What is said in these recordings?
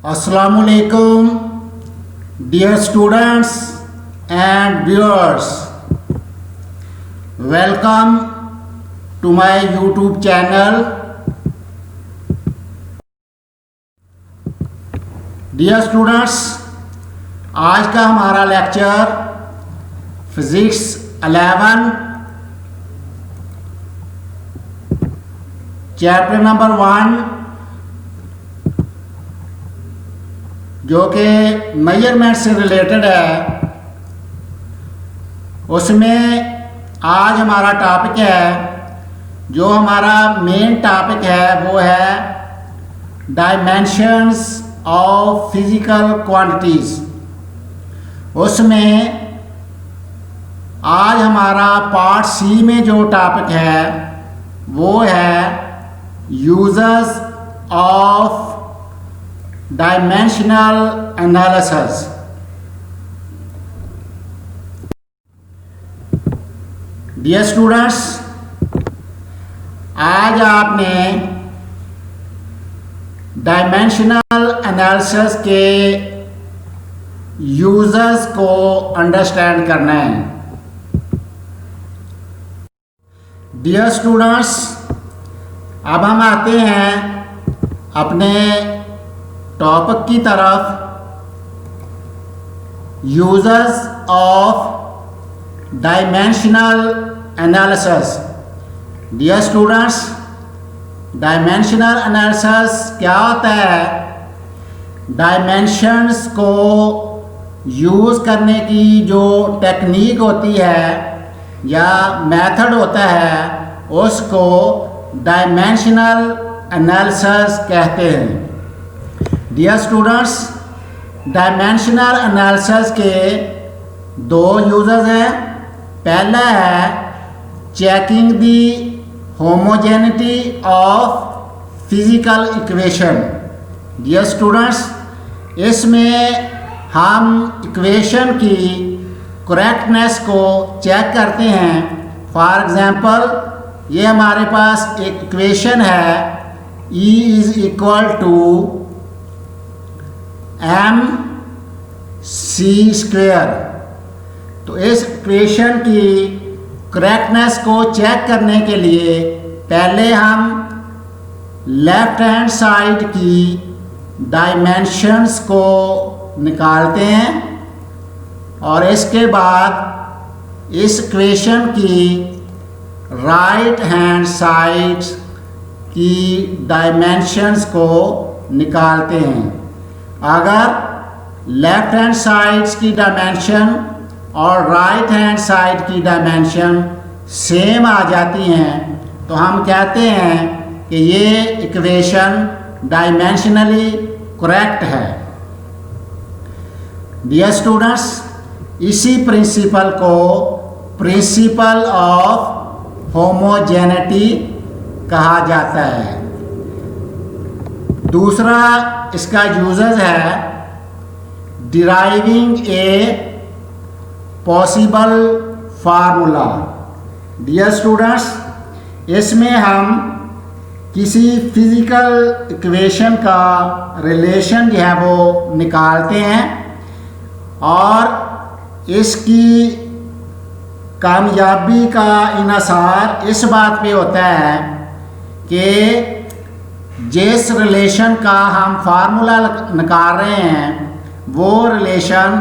Assalamualaikum, dear students and viewers. Welcome to my YouTube channel. Dear students, आज का हमारा lecture physics 11 chapter number 1 जो कि measurement से रिलेटेड है, उसमें आज हमारा टॉपिक है, जो हमारा मेन टॉपिक है वो है डायमेंशंस ऑफ फिजिकल क्वांटिटीज़। उसमें आज हमारा पार्ट सी में जो टॉपिक है वो है uses of dimensional analysis. Dear students, आज आपने डायमेंशनल एनालिसिस के यूजेस को अंडरस्टैंड करना है। डियर स्टूडेंट्स, अब हम आते हैं अपने टॉपिक की तरफ, uses of dimensional analysis. Dear students, dimensional analysis क्या होता है? डायमेंशंस को यूज़ करने की जो टेक्निक होती है या मेथड होता है, उसको डायमेंशनल एनालिसिस कहते हैं। डियर स्टूडेंट्स, डायमेंशनल एनालिसिस के दो यूजेस हैं। पहला है checking the homogeneity of physical equation. Dear students, इसमें हम इक्वेशन की करेक्टनेस को चेक करते हैं। फॉर एग्जांपल, ये हमारे पास एक इक्वेशन है, E is equal to mc²। तो इस इक्वेशन की करेक्टनेस को चेक करने के लिए पहले हम लेफ्ट हैंड साइड की डायमेंशंस को निकालते हैं और इसके बाद इस इक्वेशन की राइट हैंड साइड की डायमेंशंस को निकालते हैं। अगर लेफ्ट हैंड साइड्स की डायमेंशन और राइट हैंड साइड की डायमेंशन सेम आ जाती हैं तो हम कहते हैं कि ये इक्वेशन डायमेंशनली करेक्ट है। डियर स्टूडेंट्स, इसी प्रिंसिपल को प्रिंसिपल ऑफ होमोजेनिटी कहा जाता है। दूसरा इसका यूजेस है deriving a possible formula. Dear students, इसमें हम किसी फिजिकल इक्वेशन का रिलेशन जो है वो निकालते हैं और इसकी कामयाबी का इन्हिसार इस बात पे होता है कि जिस रिलेशन का हम फार्मूला निकाल रहे हैं वो रिलेशन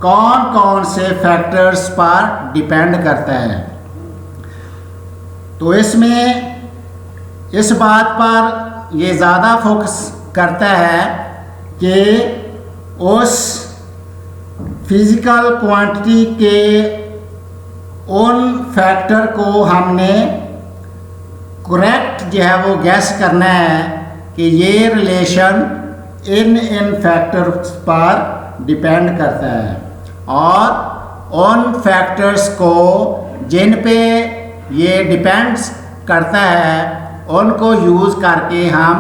कौन कौन से फैक्टर्स पर डिपेंड करता है। तो इसमें इस बात पर ये ज़्यादा फोकस करता है कि उस फिज़िकल क्वांटिटी के उन फैक्टर को हमने करेक्ट जो है वो गैस करना है कि ये रिलेशन इन फैक्टर्स पर डिपेंड करता है और उन फैक्टर्स को जिन पे ये डिपेंड्स करता है उनको यूज़ करके हम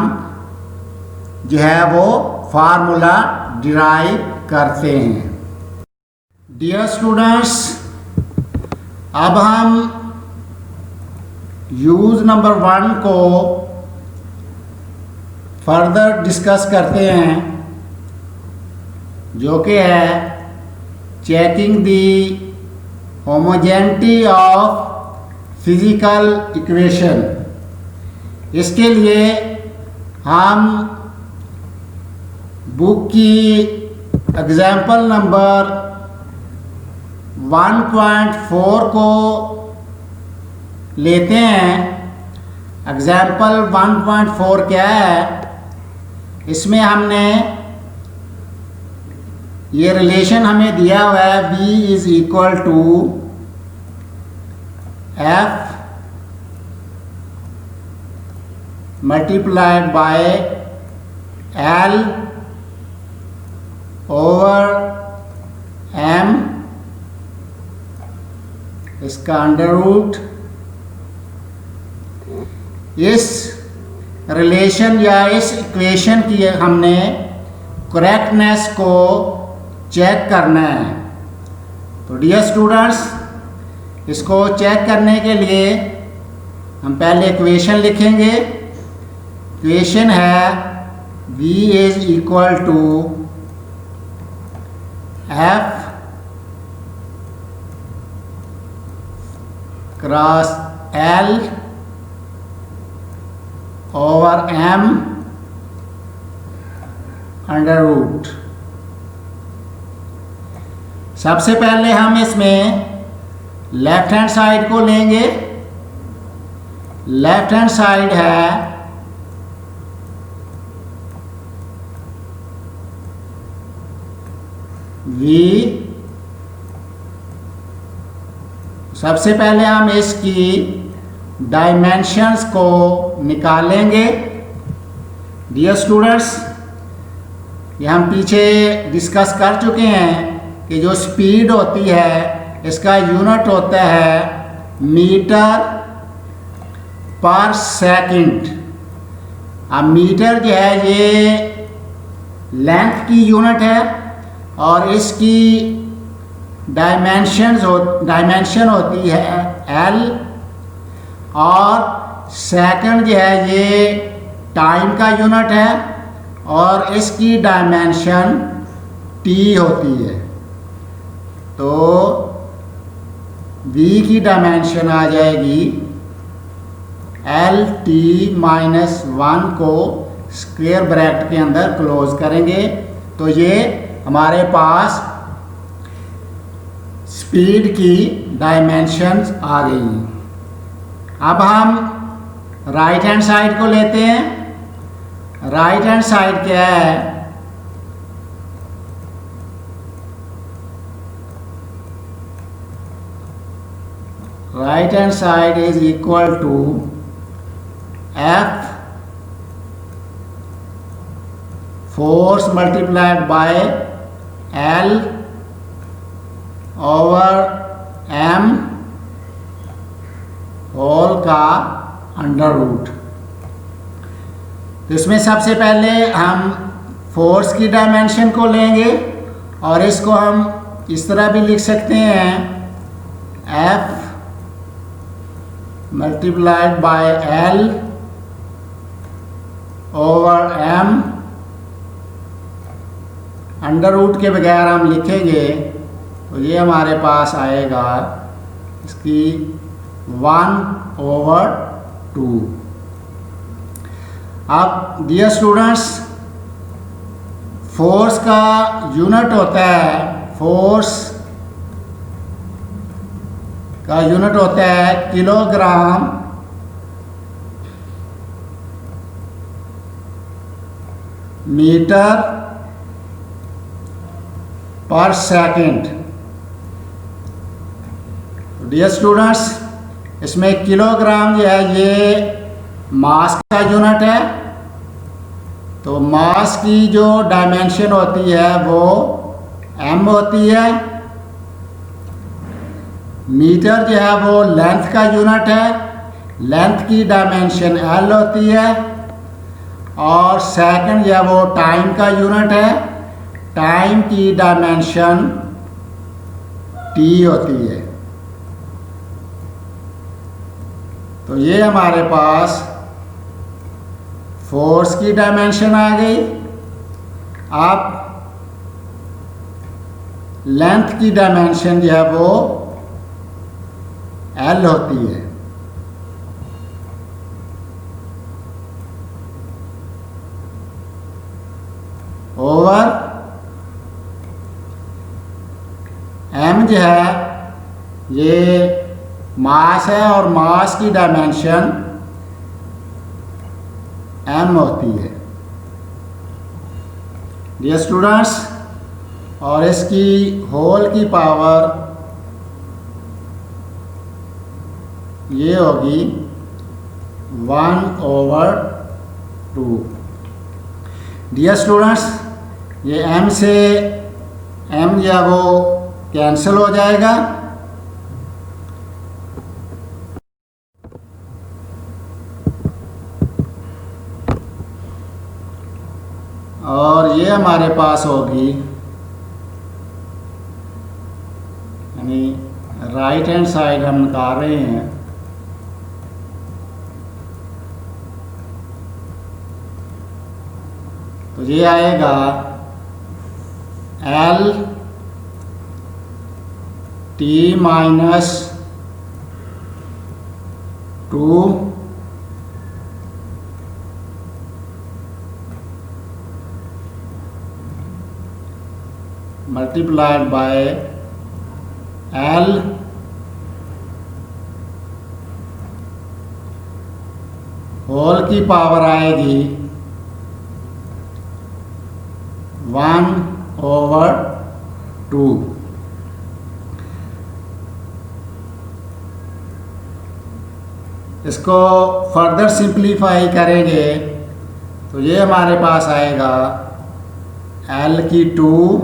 जो है वो फार्मूला डिराइव करते हैं। डियर स्टूडेंट्स, अब हम यूज़ नंबर 1 को फर्दर डिस्कस करते हैं। जो कि है checking the homogeneity of physical equation. इसके लिए हम बुक की एग्जाम्पल नंबर 1.4 को लेते हैं। एग्जाम्पल 1.4 क्या है? इसमें हमने ये रिलेशन हमें दिया हुआ है v is equal to f multiplied by l over m, इसका अंडर रूट। इस रिलेशन या इस इक्वेशन की हमने करेक्टनेस को चेक करना है। तो डियर स्टूडेंट्स, इसको चेक करने के लिए हम पहले इक्वेशन लिखेंगे। इक्वेशन है v is equal to f cross l over m under root. सबसे पहले हम इसमें लेफ्ट हैंड साइड को लेंगे। लेफ्ट हैंड साइड है v। सबसे पहले हम इसकी डायमेंशंस को निकालेंगे। डियर स्टूडेंट्स, ये हम पीछे डिस्कस कर चुके हैं कि जो स्पीड होती है इसका यूनिट होता है मीटर पर सेकंड। अब मीटर जो है ये लेंथ की यूनिट है और इसकी डायमेंशन होती है l, और सेकंड जो है ये टाइम का यूनिट है और इसकी डायमेंशन t होती है। तो v की डायमेंशन आ जाएगी LT-1 को स्क्वायर ब्रैकेट के अंदर क्लोज करेंगे तो ये हमारे पास स्पीड की डायमेंशंस आ गई। अब हम राइट हैंड साइड को लेते हैं। राइट हैंड साइड क्या है? Right hand side is equal to F force multiplied by L over M whole का अंडर रूट। तो इसमें सबसे पहले हम फोर्स की डायमेंशन को लेंगे और इसको हम इस तरह भी लिख सकते हैं F multiplied by L over M। Under root के बगैर हम लिखेंगे तो ये हमारे पास आएगा इसकी 1/2। अब डियर स्टूडेंट्स, फोर्स का यूनिट होता है, फोर्स का यूनिट होता है किलोग्राम मीटर पर सेकंड। डियर स्टूडेंट्स, इसमें किलोग्राम जो है ये मास का यूनिट है। तो मास की जो डायमेंशन होती है वो m होती है। मीटर जो है वो लेंथ का यूनिट है, लेंथ की डायमेंशन l होती है। और सेकंड जो है वो टाइम का यूनिट है, टाइम की डायमेंशन t होती है। तो ये हमारे पास फोर्स की डायमेंशन आ गई। अब लेंथ की डायमेंशन जो है वो L होती है। ओवर M जो है ये मास है और मास की डायमेंशन M होती है। डियर स्टूडेंट्स, और इसकी होल की पावर ये होगी 1/2। डियर स्टूडेंट्स, ये M से M जो है वो कैंसिल हो जाएगा और ये हमारे पास होगी, यानी राइट हैंड साइड हम निकाल रहे हैं, तो ये आएगा L T - 2 multiplied by L whole की पावर आएगी 1/2। इसको फर्दर सिंप्लीफाई करेंगे तो ये हमारे पास आएगा L की 2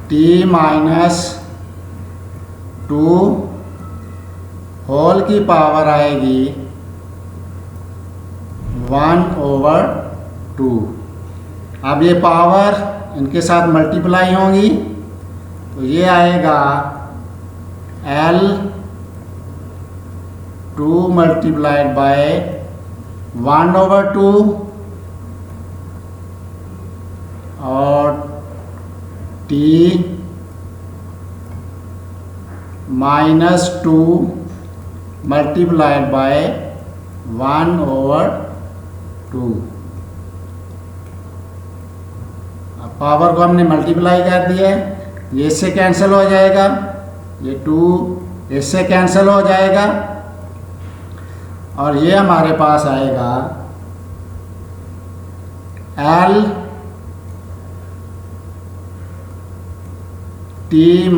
T - 2 होल की पावर आएगी 1/2। अब ये पावर इनके साथ मल्टीप्लाई होंगी तो ये आएगा L 2 multiplied by 1/2 और T - 2 multiplied by 1/2। अब पावर को हमने मल्टीप्लाई कर दिया है, ये इससे कैंसिल हो जाएगा, ये 2 इससे कैंसिल हो जाएगा और ये हमारे पास आएगा L T -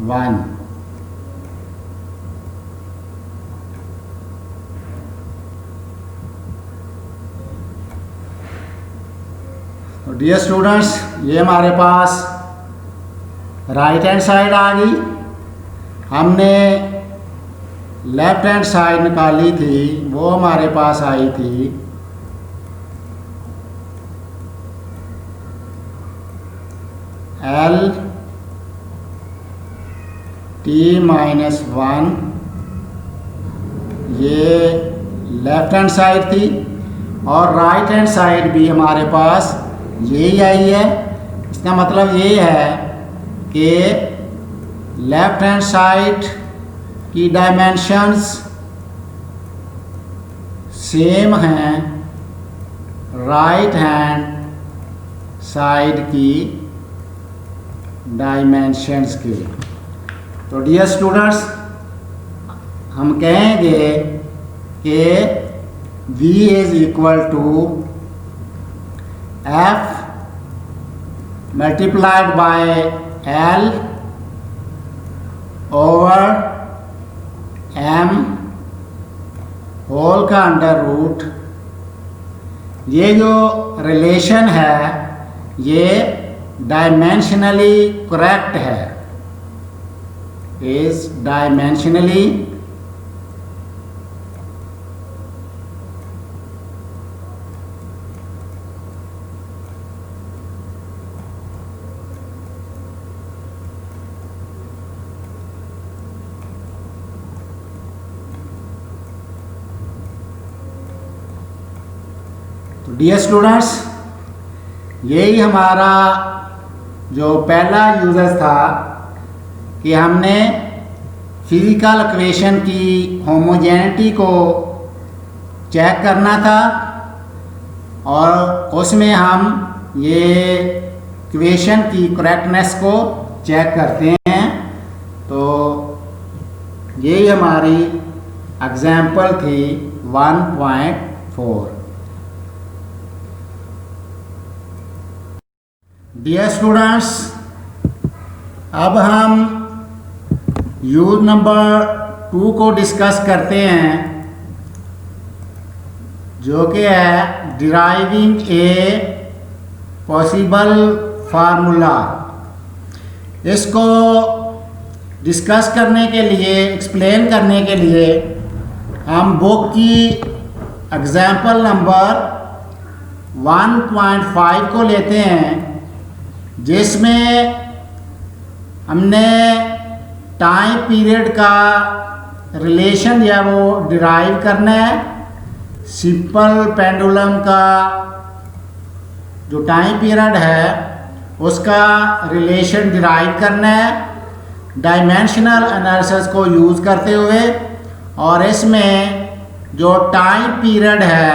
1। तो डियर स्टूडेंट्स, ये हमारे पास राइट हैंड साइड आ गई। हमने लेफ्ट हैंड साइड निकाली थी, वो हमारे पास आई थी L T - 1, ये लेफ्ट हैंड साइड थी और राइट हैंड साइड भी हमारे पास यही आई है। इसका मतलब ये है कि लेफ्ट हैंड साइड की डायमेंशंस सेम हैं राइट हैंड साइड की डायमेंशंस के। तो डियर स्टूडेंट्स, हम कहेंगे कि V = F multiplied by L over M whole का √। ये जो रिलेशन है ये डायमेंशनली करेक्ट है, इज डायमेंशनली तो डियर स्टूडेंट्स, यही हमारा जो पहला यूज़र था कि हमने फिज़िकल इक्वेशन की होमोजेनिटी को चेक करना था और उसमें हम ये इक्वेशन की करेक्टनेस को चेक करते हैं। तो यही हमारी एग्जाम्पल थी 1.4। डियर स्टूडेंट्स, अब हम यूज नंबर 2 को डिस्कस करते हैं, जो कि है डिराइविंग ए पॉसिबल फार्मूला। इसको डिस्कस करने के लिए, एक्सप्लेन करने के लिए हम बुक की एग्जाम्पल नंबर 1.5 को लेते हैं, जिसमें हमने टाइम पीरियड का रिलेशन या वो डिराइव करना है। सिंपल पेंडुलम का जो टाइम पीरियड है उसका रिलेशन डिराइव करना है डायमेंशनल एनालिसिस को यूज़ करते हुए, और इसमें जो टाइम पीरियड है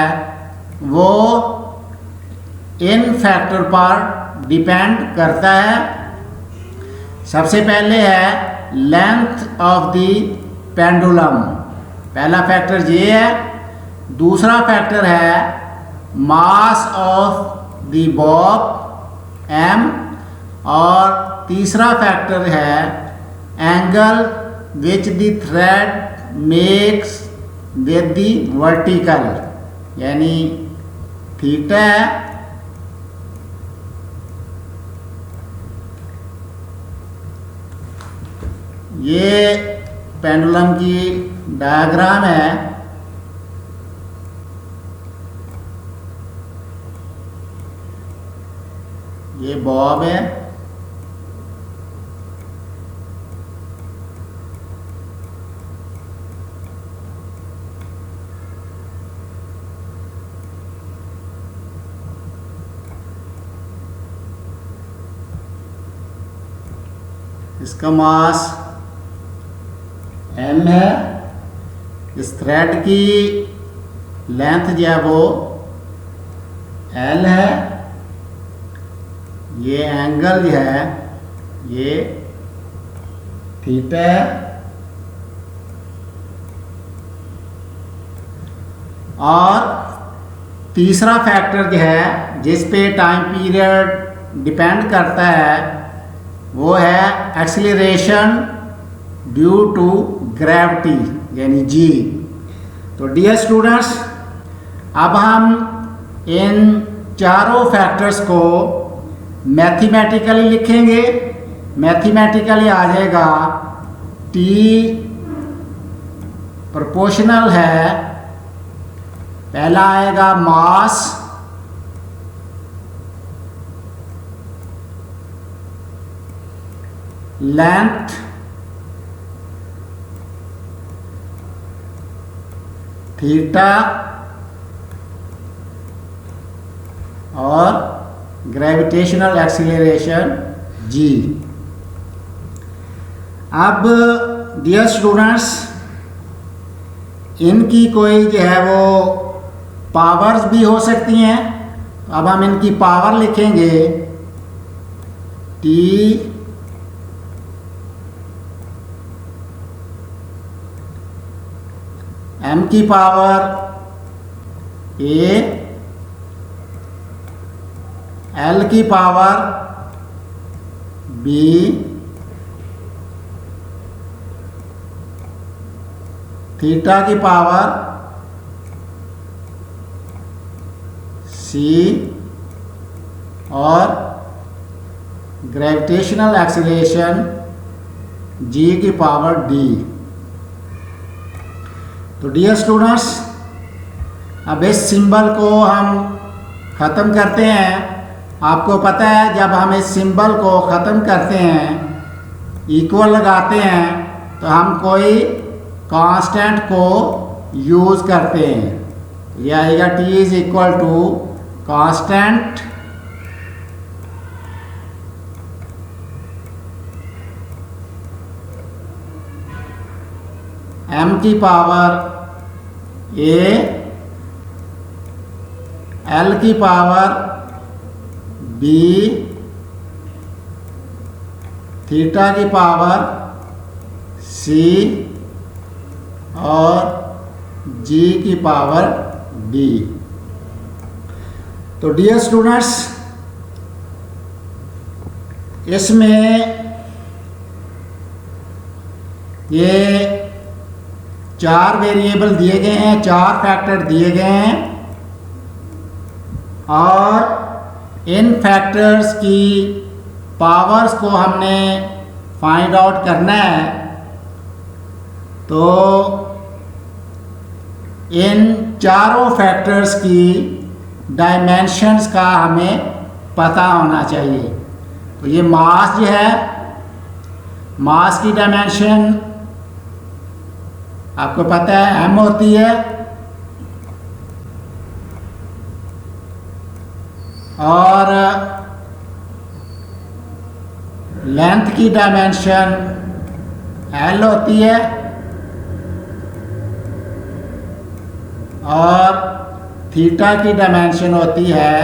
वो इन फैक्टर पर डिपेंड करता है। सबसे पहले है लेंथ ऑफ द पेंडुलम, पहला फैक्टर ये है। दूसरा फैक्टर है mass of the Bob m, और तीसरा फैक्टर है angle which the thread makes with the vertical, यानी थीटा है। ये पेंडुलम की डायग्राम है। ये बॉब है, इसका मास m है। इस थ्रेड की लेंथ जो है वो l है। ये एंगल जो है ये थीटा है। और तीसरा फैक्टर जो है जिस पे टाइम पीरियड डिपेंड करता है वो है एक्सीलरेशन ड्यू टू ग्रेविटी, यानी g। तो डियर स्टूडेंट्स, अब हम इन चारों फैक्टर्स को मैथमेटिकली लिखेंगे। मैथमेटिकली आ जाएगा t प्रोपोर्शनल है, पहला आएगा मास, लेंथ, थीटा, और ग्रेविटेशनल एक्सीलरेशन g। अब डियर स्टूडेंट्स, इनकी कोई जो है वो पावर्स भी हो सकती हैं। अब हम इनकी पावर लिखेंगे t m की पावर a, l की पावर b, थीटा की पावर c, और ग्रेविटेशनल एक्सीलरेशन g की पावर d। तो डियर स्टूडेंट्स, अब इस सिंबल को हम ख़त्म करते हैं। आपको पता है जब हम इस सिंबल को ख़त्म करते हैं, इक्वल लगाते हैं, तो हम कोई कांस्टेंट को यूज़ करते हैं। यह आएगा t is equal to constant m की पावर a, l की पावर b, थीटा की पावर c और g की पावर d। तो डियर स्टूडेंट्स, इसमें ये 4 वेरिएबल दिए गए हैं, 4 फैक्टर दिए गए हैं और इन फैक्टर्स की पावर्स को हमने फाइंड आउट करना है। तो इन चारों फैक्टर्स की डायमेंशंस का हमें पता होना चाहिए। तो ये मास जो है, मास की डायमेंशन आपको पता है m होती है, और लेंथ की डायमेंशन l होती है, और थीटा की डायमेंशन होती है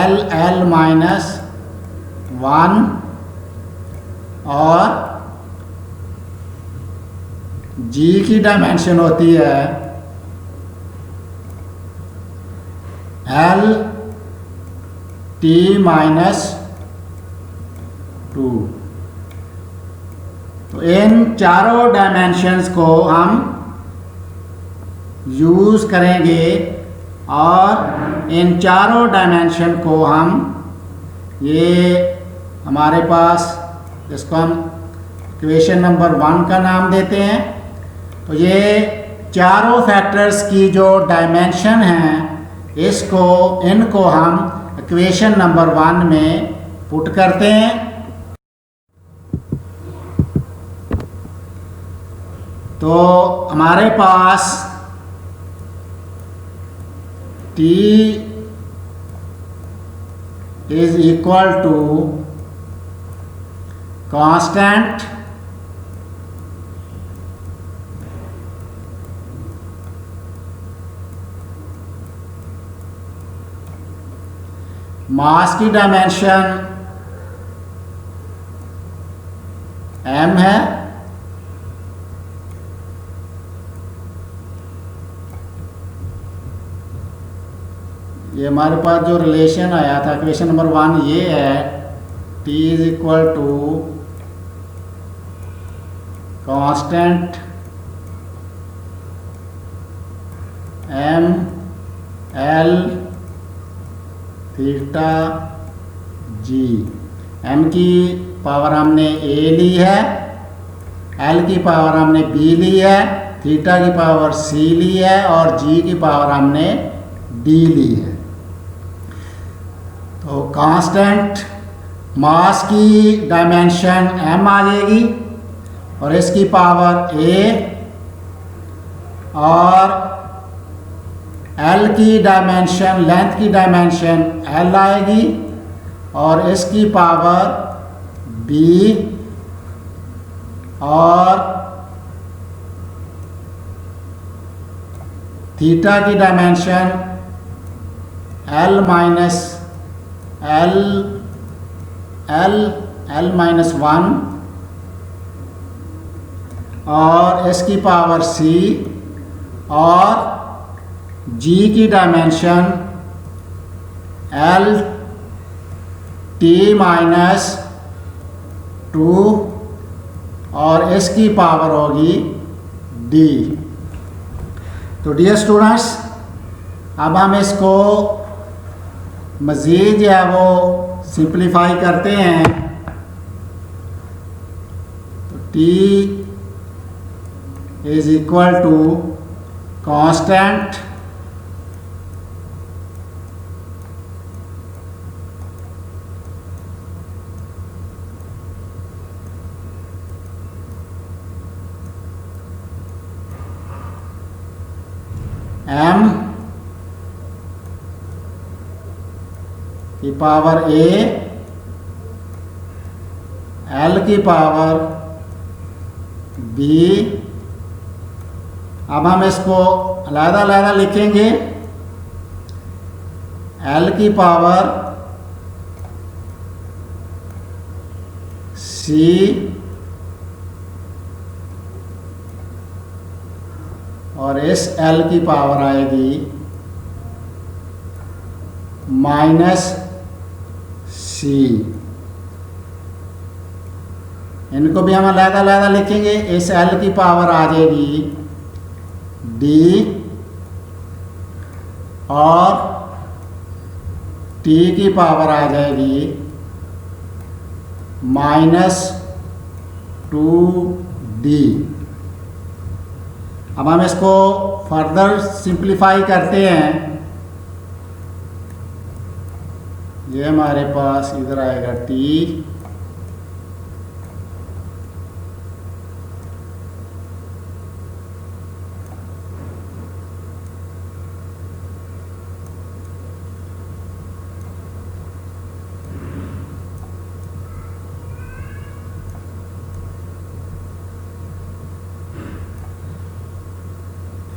l माइनस 1, और g की डायमेंशन होती है l t माइनस 2। तो इन चारों डायमेंशंस को हम यूज़ करेंगे और इन चारों डायमेंशन को हम, ये हमारे पास, इसको हम इक्वेशन नंबर 1 का नाम देते हैं। तो ये चारों फैक्टर्स की जो डायमेंशन हैं, इनको हम इक्वेशन नंबर 1 में पुट करते हैं। तो हमारे पास t is equal to constant मास की डायमेंशन m है, ये हमारे पास जो रिलेशन आया था इक्वेशन नंबर 1 ये है, t is equal to constant m l theta g। m की पावर हमने a ली है, l की पावर हमने b ली है, थीटा की पावर c ली है, और g की पावर हमने d ली है। तो कांस्टेंट मास की डायमेंशन m आ जाएगी, और इसकी पावर a, और l की डायमेंशन, लेंथ की डायमेंशन l आएगी, और इसकी पावर b, और थीटा की डायमेंशन l माइनस 1, और इसकी पावर c, और g की डायमेंशन l t माइनस 2, और इसकी पावर होगी d। तो डियर स्टूडेंट्स, अब हम इसको मज़ीद जो है वो सिंप्लीफाई करते हैं। तो t is equal to constant m की पावर a, l की पावर b, अब हम इसको अलग-अलग लिखेंगे। L की पावर C और इस L की पावर आएगी -C। इनको भी हम अलग-अलग लिखेंगे। इस L की पावर आ जाएगी D और T की पावर आ जाएगी -2D। अब हम इसको फर्दर सिंप्लीफाई करते हैं। ये हमारे पास इधर आएगा T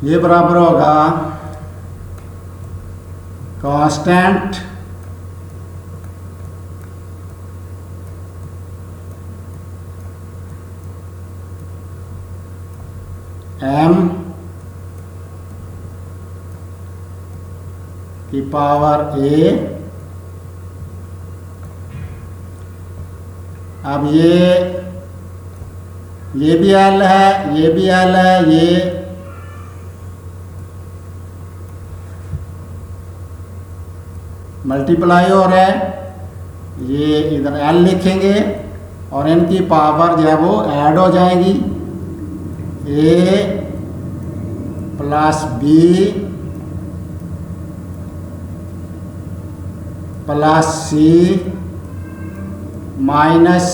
ये बराबर होगा कांस्टेंट M की पावर A। अब ये भी L है, ये भी L है, ये मल्टीप्लाई हो रहा है, ये इधर L लिखेंगे और इनकी पावर जो है वो ऐड हो जाएगी। A + B + C - C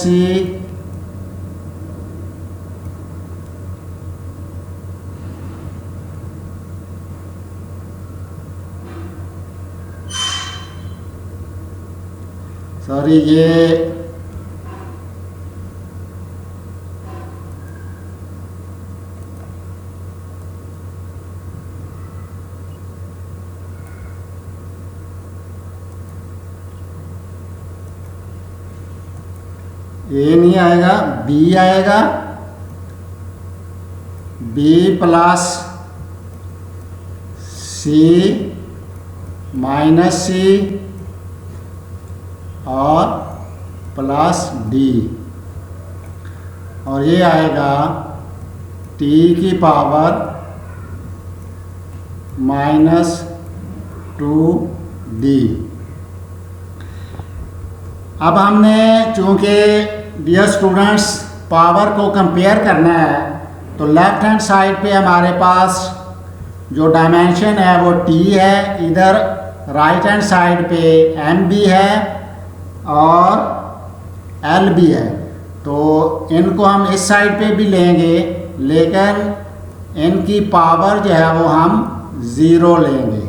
sorry ये A नहीं आएगा, B आएगा। B + C - C और +D और ये आएगा T की पावर -2D। अब हमने चूँकि डियर स्टूडेंट्स पावर को कंपेयर करना है तो लेफ्ट हैंड साइड पे हमारे पास जो डायमेंशन है वो T है, इधर राइट हैंड साइड पे M भी है और L भी है। तो इनको हम इस साइड पे भी लेंगे लेकिन इनकी पावर जो है वो हम 0 लेंगे।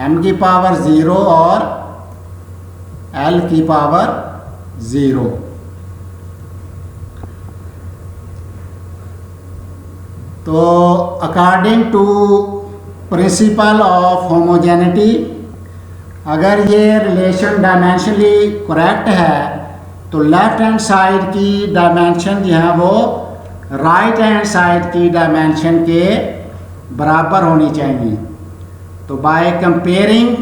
M की पावर 0 और L की पावर 0। तो according to principle of homogeneity अगर ये रिलेशन डायमेंशनली करेक्ट है तो लेफ्ट हैंड साइड की डायमेंशन जो है वो राइट हैंड साइड की डायमेंशन के बराबर होनी चाहिए। तो बाय कंपेयरिंग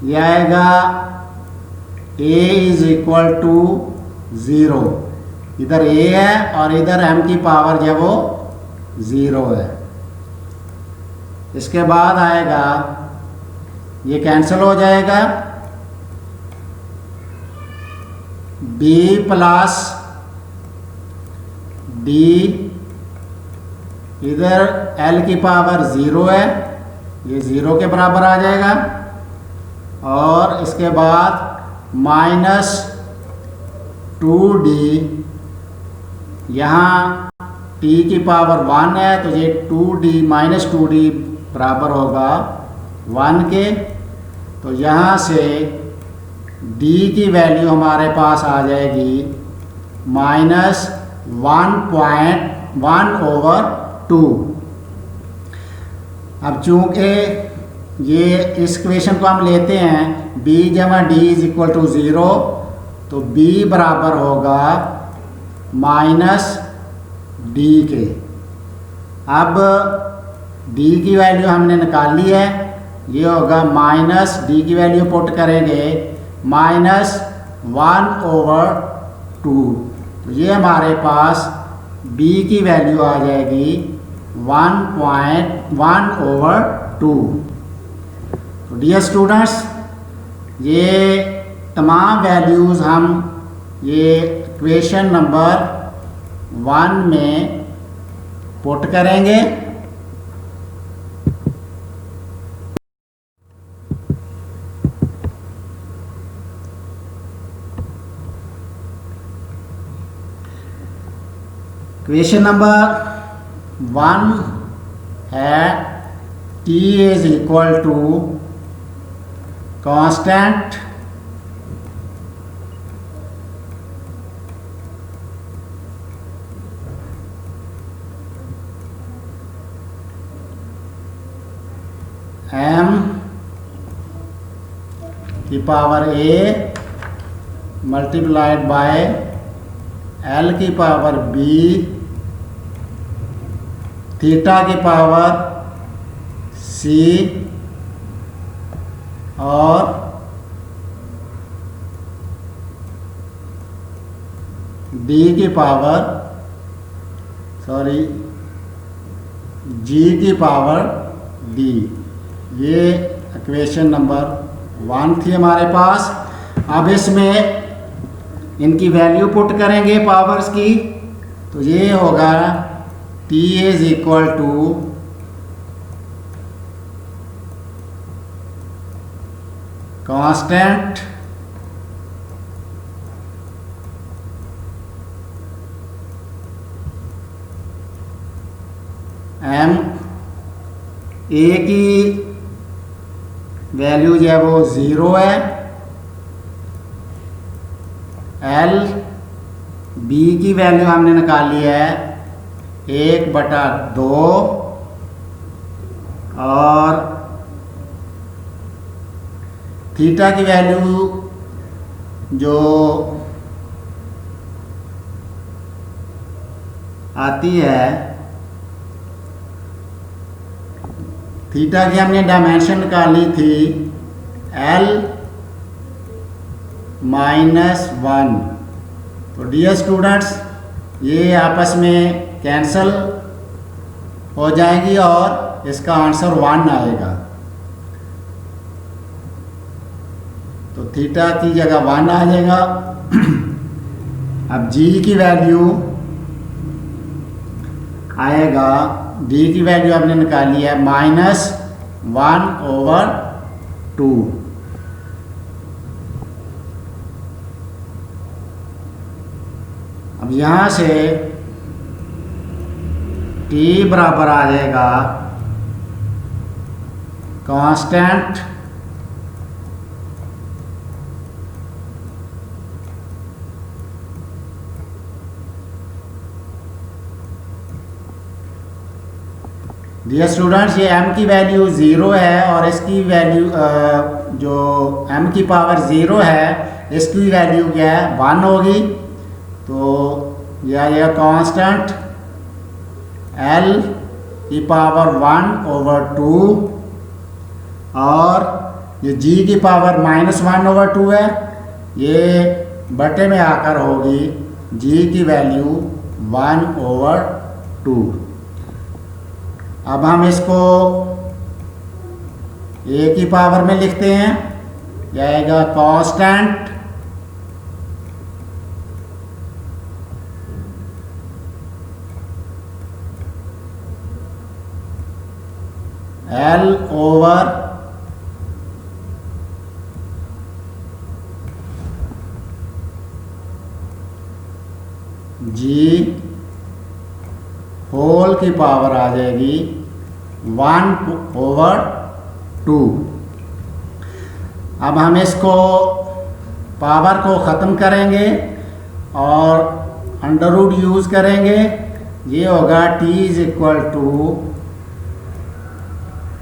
ये आएगा A = 0। इधर A है और इधर M की पावर जो वो 0 है। इसके बाद आएगा ये कैंसिल हो जाएगा B + D इधर L की पावर 0 है, ये 0 के बराबर आ जाएगा और इसके बाद -2D यहाँ t की पावर 1 है तो ये 2d माइनस 2d बराबर होगा 1 के। तो यहाँ से d की वैल्यू हमारे पास आ जाएगी -1.1/2। अब चूँकि ये इस इक्वेशन को हम लेते हैं b जमा d इज इक्वल टू 0, तो b बराबर होगा -d के। अब d की वैल्यू हमने निकाल ली है, ये होगा -d की वैल्यू पुट करेंगे -1/2। तो ये हमारे पास b की वैल्यू आ जाएगी 1.1/2। तो डियर स्टूडेंट्स, ये तमाम वैल्यूज़ हम ये इक्वेशन नंबर 1 में पुट करेंगे। इक्वेशन नंबर 1 है t is equal to constant m की power a multiplied by l की पावर b थीटा की पावर c और d की पावर g की पावर d। ये इक्वेशन नंबर 1 थी हमारे पास। अब इसमें इनकी वैल्यू पुट करेंगे पावर्स की, तो ये होगा t is equal to constant m, a की वैल्यू जो है वो 0 है, l b की वैल्यू हमने निकाली है 1/2 और थीटा की वैल्यू जो आती है, थीटा की हमने डायमेंशन निकाली थी l-1। तो डियर स्टूडेंट्स, ये आपस में कैंसल हो जाएगी और इसका आंसर 1 आएगा। तो थीटा की जगह 1 आ जाएगा। अब g की वैल्यू आएगा, d की वैल्यू आपने निकाली है -1/2। अब यहाँ से t बराबर आ जाएगा कांस्टेंट डियर स्टूडेंट्स, ये m की वैल्यू 0 है और इसकी वैल्यू जो m की पावर 0 है इसकी वैल्यू क्या है 1 होगी। तो यह आ जाएगा कांस्टेंट l की पावर 1/2 और ये g की पावर -1/2 है, ये बटे में आकर होगी g की वैल्यू 1/2। अब हम इसको a की पावर में लिखते हैं, यह आएगा कांस्टेंट l/g होल की पावर आ जाएगी 1/2। अब हम इसको पावर को ख़त्म करेंगे और अंडर रूट यूज़ करेंगे। ये होगा t is equal to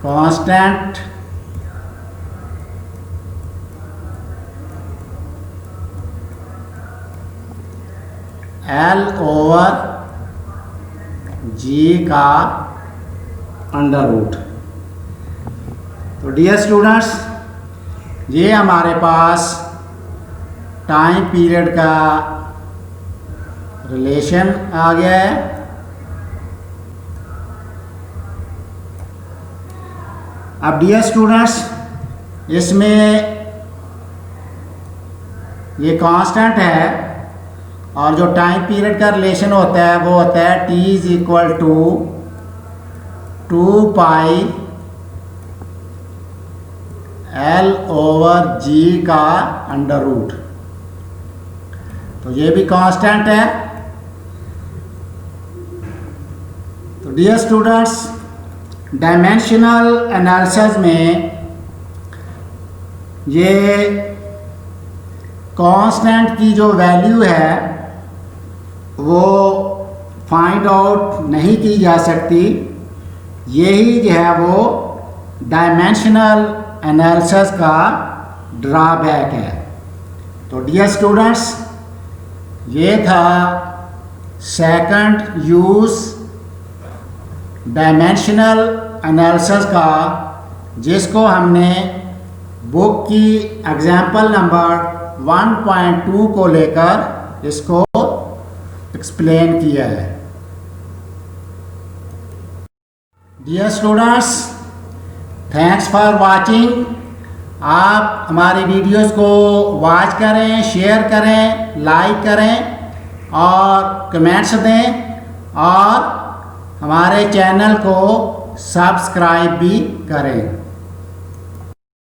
constant L/g का अंडर रूट। तो डियर स्टूडेंट्स, ये हमारे पास टाइम पीरियड का रिलेशन आ गया है। अब डियर स्टूडेंट्स, इसमें ये कांस्टेंट है और जो टाइम पीरियड का रिलेशन होता है वो होता है t is equal to 2 L/g का अंडर रूट। तो ये भी कांस्टेंट है। तो डियर स्टूडेंट्स, डायमेंशनल एनालिसिस में ये कांस्टेंट की जो वैल्यू है वो फाइंड आउट नहीं की जा सकती। यही जो है वो डायमेंशनल एनालिसिस का ड्रॉबैक है। तो डियर स्टूडेंट्स, ये था सेकंड यूज़ डायमेंशनल एनालिसिस का, जिसको हमने बुक की एग्जाम्पल नंबर 1.2 को लेकर इसको एक्सप्लेन किया है। Dear students, thanks for watching. आप हमारी वीडियोस को वॉच करें, शेयर करें, लाइक करें और कमेंट्स दें और हमारे चैनल को सब्सक्राइब भी करें।